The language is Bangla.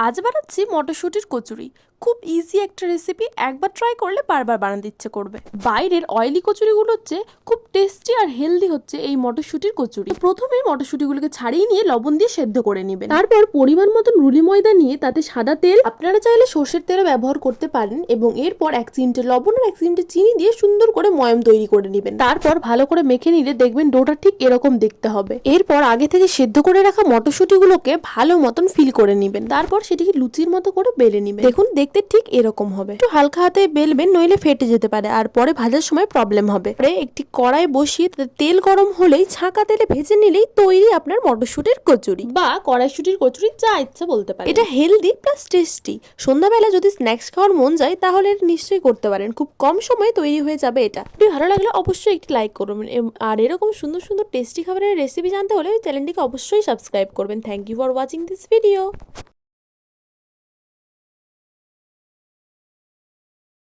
আজ বানাচ্ছি মটরশুঁটির কচুরি। খুব ইজি একটা রেসিপি, একবার ট্রাই করলে বারবার বানাতে ইচ্ছে করবে। বাইরের অয়েলি কচুরিগুলো হচ্ছে খুব টেস্টি আর হেলদি হচ্ছে এই মটরশুঁটির কচুরি। প্রথমেই মটরশুঁটিগুলোকে ছাড়িয়ে নিয়ে লবণ দিয়ে সেদ্ধ করে নেবেন। তারপর পরিমাণ মতন রুলি ময়দা নিয়ে তাতে সাদা তেল, আপনারা চাইলে সর্ষের তেলও ব্যবহার করতে পারেন, এবং এরপর 1 চিমটে লবণ আর 1 চিমটে চিনি দিয়ে সুন্দর করে ময়াম তৈরি করে নেবেন। তারপর ভালো করে মেখে নিলে দেখবেন ডোটা ঠিক এরকম দেখতে হবে। এরপর আগে থেকে সেদ্ধ করে রাখা মটরশুঁটিগুলোকে ভালো মতন ফিল করে নেবেন। তারপর সেটিকে লুচির মতো করে বেলে নেবেন। দেখুন দেখতে ঠিক এরকম হবে। একটু হালকা হাতে বেলবেন, নইলে ফেটে যেতে পারে, আর পরে ভাজার সময় প্রবলেম হবে। পরে একটি কড়াই বসিয়ে তেল গরম হলেই ছাঁকা তেলে ভেজে নিলেই তৈরি আপনার মটরশুঁটির কচুরি বা কড়াইশুঁটির কচুরি, যা ইচ্ছা বলতে পারেন। এটা হেলদি প্লাস টেস্টি। সন্ধ্যাবেলা যদি স্ন্যাক্স খাওয়ার মন যায় তাহলে এটা নিশ্চয়ই করতে পারেন। খুব কম সময়ে তৈরি হয়ে যাবে এটা। যদি ভালো লাগলে অবশ্যই একটি লাইক করবেন, আর এরকম সুন্দর সুন্দর টেস্টি খাবারের রেসিপি জানতে হলে চ্যানেলটিকে অবশ্যই সাবস্ক্রাইব করবেন। Thank you for watching this video.